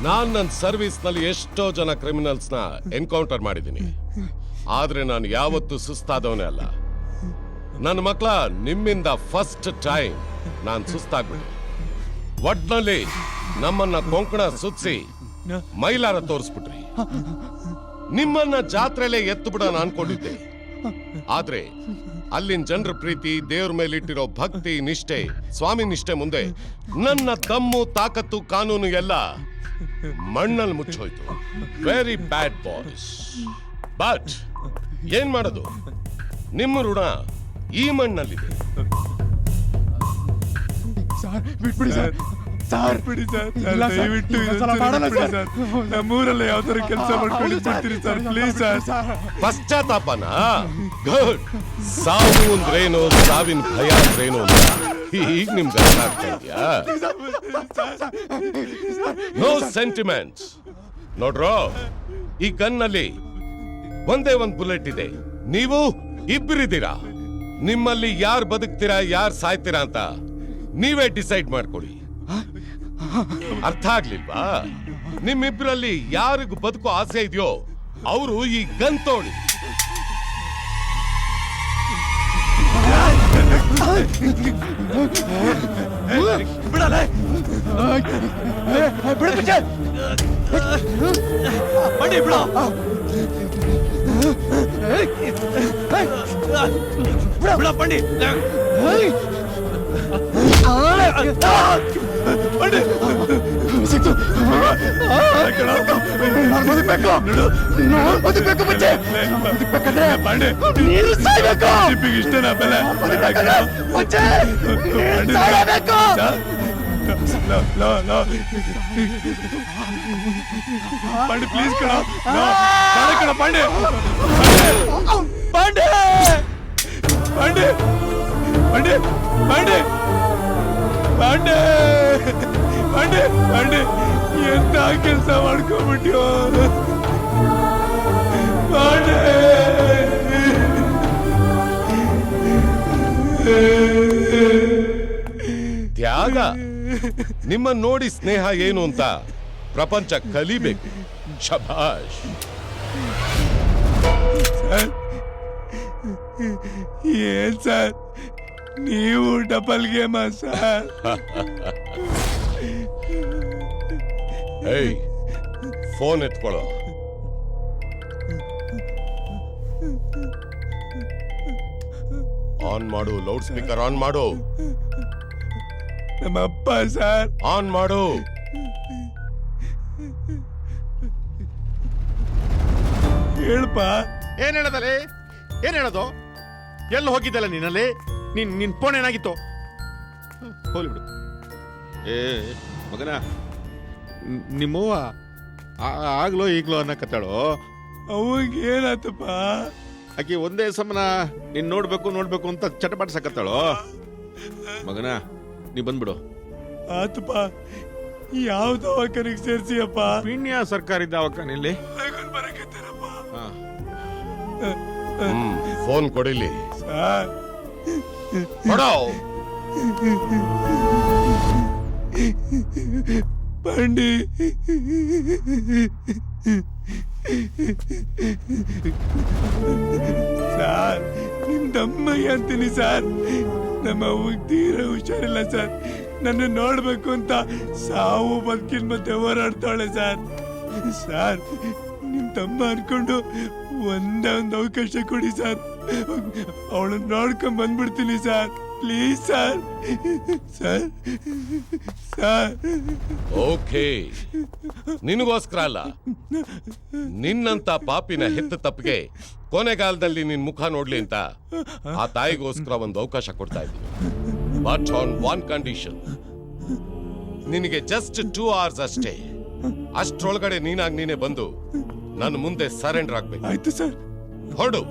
ನಾನ್ ನನ್ನ ಸರ್ವಿಸ್ ನಲ್ಲಿ ಎಷ್ಟೋ ಜನ ಕ್ರಿಮಿನಲ್ಸ್ ನ ಎನ್ಕೌಂಟರ್ ಮಾಡಿದ್ದೀನಿ, ಆದ್ರೆ ನಾನು ಯಾವತ್ತೂ ಸುಸ್ತಾದವನೇ ಅಲ್ಲ. ನನ್ನ ಮಕ್ಕಳ ನಿಮ್ಮಿಂದ ಫಸ್ಟ್ ಟೈಮ್ ನಾನ್ ಸುಸ್ತಾಗ್ಬಿಟ್ಟೆ. ಒಟ್ನಲ್ಲಿ ನಮ್ಮನ್ನ ಕೊಂಕಣ ಸುತ್ಸಿ ಮೈಲಾರ ತೋರಿಸ್ಬಿಟ್ರಿ. ನಿಮ್ಮನ್ನ ಜಾತ್ರೆಲೆ ಎತ್ತು ಬಿಡೋಣ ಅನ್ಕೊಂಡಿದ್ದೆ, ಆದ್ರೆ ಅಲ್ಲಿನ ಜನರ ಪ್ರೀತಿ, ದೇವ್ರ ಮೇಲೆ ಇಟ್ಟಿರೋ ಭಕ್ತಿ, ನಿಷ್ಠೆ, ಸ್ವಾಮಿ ನಿಷ್ಠೆ ಮುಂದೆ ನನ್ನ ದಮ್ಮು, ತಾಕತ್ತು, ಕಾನೂನು ಎಲ್ಲ ಮಣ್ಣಲ್ಲಿ ಮುಚ್ಚೋಯ್ತು. Very bad boys. ಬಟ್ ಏನ್ ಮಾಡೋದು, ನಿಮ್ಮ ಋಣ ಈ ಮಣ್ಣಲ್ಲಿದೆ. ಬಿಟ್ಬಿಡಿ ಸರ್, ಸರ್ ಬಿಡಿ ಸರ್, ದಯವಿಟ್ಟು ನಮ್ಮೂರಲ್ಲ ಯಾವ ತರ ಕೆಲಸ ಮಾಡ್ಕೊಂಡು ಬಿಡ್ತೀರಿ ಸರ್, ಪ್ಲೀಸ್ ಸರ್. ಪಶ್ಚಾತ್ತಾಪನ ಗುಡ್. ಸಾವು ಅಂದ್ರೇನು, ಸಾವಿನ ಭಯ ಅಂದ್ರೇನು ಅಂತ ಈಗ ನಿಮ್ಗೆ ಅರ್ಥ ಆಗ್ತಾ ಇದೆಯಾ? No sentiments. ನೋಡ್ರೋ, ಈ ಗನ್ನಲ್ಲಿ ಒಂದೇ ಒಂದು ಬುಲೆಟ್ ಇದೆ. ನೀವು ಇಬ್ಬರಿದ್ದೀರಾ. ನಿಮ್ಮಲ್ಲಿ ಯಾರು ಬದುಕ್ತೀರಾ, ಯಾರು ಸಾಯ್ತೀರಾ ಅಂತ ನೀವೇ ಡಿಸೈಡ್ ಮಾಡ್ಕೊಳ್ಳಿ. ಅರ್ಥ ಆಗ್ಲಿಲ್ವಾ? ನಿಮ್ಮಿಬ್ರಲ್ಲಿ ಯಾರಿಗೂ ಬದುಕೋ ಆಸೆ ಇದೆಯೋ ಅವರು ಈ ಗನ್ ತೋಡಿ. ಪಂಡಿ ಇಷ್ಟನಾ ಬೆಲೆ? ಪಾಂಡೆ ಪ್ಲೀಸ್ ಕಣ, ಕಣ ಪಾಂಡೆ, ಪಾಂಡೆ ಪಾಂಡೆ ಪಾಂಡೆ ಪಾಂಡೆ ಪಾಂಡೆ ಪಾಂಡೆ ಪಾಂಡೆ ಎಂತ ಕೆಲಸ ಮಾಡ್ಕೊಂಡ್ಬಿಟ್ಯೋ ಪಾಂಡೆ. ತ್ಯಾಗ, ನಿಮ್ಮ ನೋಡಿ ಸ್ನೇಹ ಏನು ಅಂತ ಪ್ರಪಂಚ ಕಲಿಬೇಕು. ಶಭಾಷ್. ಏನ್ ಸರ್ ನೀವು ಡಬಲ್ ಗೇಮ ಸರ್? ಏಯ್, ಫೋನ್ ಎತ್ಕೊಳ್ಳೋ. ಆನ್ ಮಾಡು, ಲೌಡ್ ಸ್ಪೀಕರ್ ಆನ್ ಮಾಡು. ನಮ್ಮಪ್ಪ ಸರ್. ಆನ್ ಮಾಡು. ಹೇಳ್ಪ. ಏನ್ ಹೇಳದಲ್ಲಿ? ಏನ್ ಹೇಳೋದು? ಎಲ್ಲಿ ಹೋಗಿದ್ದಲ್ಲ ನೀನಲ್ಲಿ? ನಿನ್ ಫೋನ್ ಏನಾಗಿತ್ತು? ಹೋಲಿ ಬಿಡು. ಏ ಮಗನ, ನಿಮ್ಮವ್ವ ಆಗ್ಲೋ ಈಗ್ಲೋ ಅನ್ನಕತ್ತಾಳೋ. ಅವಾಗ ಏನಾತಪ್ಪ? ಆಕಿ ಒಂದೇ ಸಮನ ನೀನ್ ನೋಡ್ಬೇಕು ನೋಡ್ಬೇಕು ಅಂತ ಚಟಪಟಿಸಕತ್ತಾಳೋ. ಮಗನ, ನೀ ಬಂದ್ಬಿಡು. ಆತಪ್ಪ, ಯಾವ ದವಾಖಾನಿಗೆ ಸೇರ್ಸಿಯಪ್ಪ? ಪೀಣ್ಯ ಸರ್ಕಾರಿ ದವಾಖಾನೆಯಲ್ಲಿ ಬರಕತ್ತಾರಪ್ಪ. ಫೋನ್ ಕೊಡಿಲಿ. ಸರ್ ಕೊಡೋ. ಬಂಡಿ ಸರ್, ನಿಮ್ ದಮ್ಮಯ್ಯ ಅಂತೀನಿ ಸರ್. ನಮ್ಮ ಅವ್ವಗ್ ತೀರ ಹುಷಾರಿಲ್ಲ ಸರ್. ನನ್ನ ನೋಡ್ಬೇಕು ಅಂತ ಸಾವು ಬದುಕಿನ ಮಧ್ಯೆ ಹೋರಾಡ್ತಾಳೆ ಸರ್. ಸರ್, ನಿಮ್ ತಮ್ಮ ಅನ್ಕೊಂಡು ಒಂದೇ ಒಂದು ಅವಕಾಶ ಕೊಡಿ ಸರ್. ಅವಳನ್ನ ನೋಡ್ಕೊಂಡ್ ಬಂದ್ಬಿಡ್ತೀನಿ sir, please sir. Sir sir. Okay, ನಿನಗೋಸ್ಕರ ಅಲ್ಲ, ನಿನ್ನಂತ ಪಾಪಿನ ಹೆತ್ತ ತಪ್ಪಿಗೆ ಕೊನೆಗಾಲದಲ್ಲಿ ನಿನ್ ಮುಖ ನೋಡ್ಲಿ ಅಂತ ಆ ತಾಯಿಗೋಸ್ಕರ ಒಂದು ಅವಕಾಶ ಕೊಡ್ತಾ ಇದ್ದೀನಿ. But on one condition. ನಿನಗೆ ಜಸ್ಟ್ 2 hours ಅಷ್ಟೇ. ಅಷ್ಟ್ರೊಳಗಡೆ ನೀನಾಗ್ ನೀನೆ ಬಂದು ನನ್ನ ಮುಂದೆ ಸರೆಂಡರ್ ಆಗ್ಬೇಕು. ಆಯ್ತು ಸರ್. ಹೊರಡು.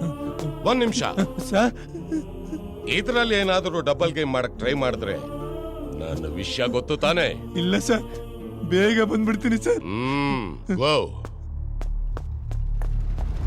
1 ನಿಮಿಷ ಸರ್. ಇದರಲ್ಲಿ ಏನಾದರೂ ಡಬಲ್ ಗೇಮ್ ಮಾಡಕ್ ಟ್ರೈ ಮಾಡಿದ್ರೆ ನನ್ನ ವಿಷಯ ಗೊತ್ತು ತಾನೆ? ಇಲ್ಲ ಸರ್, ಬೇಗ ಬಂದ್ಬಿಡ್ತೀನಿ ಸರ್. ಗೋ.